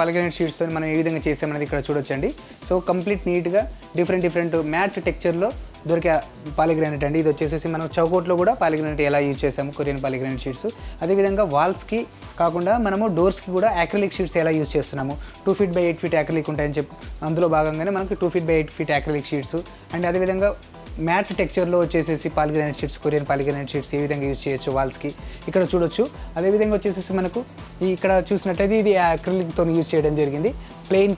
Polygranite షీట్స్తో మనం ఏ విధంగా చేసామనేది ఇక్కడ చూడొచ్చండి. సో కంప్లీట్ నీట్గా డిఫరెంట్ మ్యాట్ టెక్చర్లో దొరికే పాలిగ్రానైట్ అండి. ఇది వచ్చేసి మనం చౌకోట్లో కూడా పాలిగ్రానైట్ ఎలా యూజ్ చేసాము, కొరియన్ పాలిగ్రానైట్ షీట్స్. అదేవిధంగా వాల్స్కి కాకుండా మనము డోర్స్కి కూడా యాక్రిలిక్ షీట్స్ ఎలా యూజ్ చేస్తున్నాము. 2 feet by 8 feet యాక్రిలిక్ ఉంటాయని చెప్పి అందులో భాగంగానే మనకి 2 feet by 8 feet acrylic sheets and అదేవిధంగా మ్యాట్ టెక్చర్లో వచ్చేసి polygranite sheets, Korean polygranite sheets ఏ విధంగా యూజ్ చేయొచ్చు వాల్స్కి ఇక్కడ చూడొచ్చు. అదేవిధంగా వచ్చేసి మనకు ఇక్కడ చూసినట్టయితే ఇది యాక్రిలిక్తో యూజ్ చేయడం జరిగింది.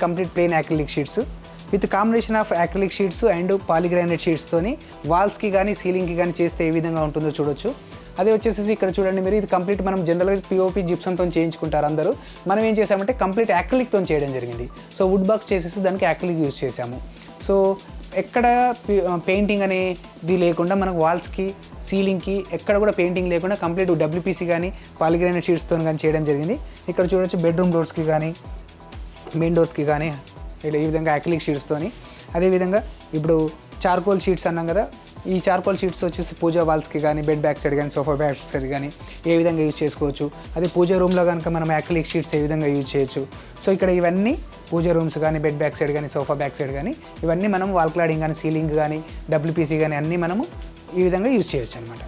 Complete plain acrylic sheets with combination of acrylic sheets and polygranite షీట్స్తోని వాల్స్కి కానీ సీలింగ్కి కానీ చేస్తే ఏ విధంగా ఉంటుందో చూడొచ్చు. అదే వచ్చేసి ఇక్కడ చూడండి మీరు, ఇది కంప్లీట్ మనం జనరల్గా పిఓపి జిప్సన్తో చేయించుకుంటారు అందరూ. మనం ఏం చేసామంటే కంప్లీట్ యాక్రిలిక్తో చేయడం జరిగింది. సో వుడ్ బాక్స్ చేసేసి దానికి యాక్రిలిక్ యూజ్ చేసాము. సో ఎక్కడ పెయింటింగ్ అనేది లేకుండా మనకు వాల్స్కి సీలింగ్కి ఎక్కడ కూడా పెయింటింగ్ లేకుండా కంప్లీట్ డబ్ల్యూపీసీ కానీ పాలిగ్రానైట్ షీట్స్తో కానీ చేయడం జరిగింది. ఇక్కడ చూడొచ్చు బెడ్రూమ్ డోర్స్కి కానీ మెయిన్ డోర్స్కి కానీ ఇలా ఈ విధంగా యాక్రిలిక్ షీట్స్తోని. అదేవిధంగా ఇప్పుడు చార్కోల్ షీట్స్ అన్నాం కదా, ఈ చార్కోల్ షీట్స్ వచ్చేసి పూజా వాల్స్కి కానీ బెడ్ బ్యాక్ సైడ్ కానీ సోఫా బ్యాక్ సైడ్ కానీ ఏ విధంగా యూజ్ చేసుకోవచ్చు. అదే పూజా రూమ్లో కనుక మనం యాక్రిలిక్ షీట్స్ ఏ విధంగా యూజ్ చేయొచ్చు. సో ఇక్కడ ఇవన్నీ పూజా రూమ్స్ కానీ బెడ్ బ్యాక్ సైడ్ కానీ సోఫా బ్యాక్ సైడ్ కానీ ఇవన్నీ మనం వాల్ క్లాడింగ్ కానీ సీలింగ్ కానీ డబ్ల్యూపీసీ కానీ అన్నీ మనము ఈ విధంగా యూజ్ చేయొచ్చు అనమాట.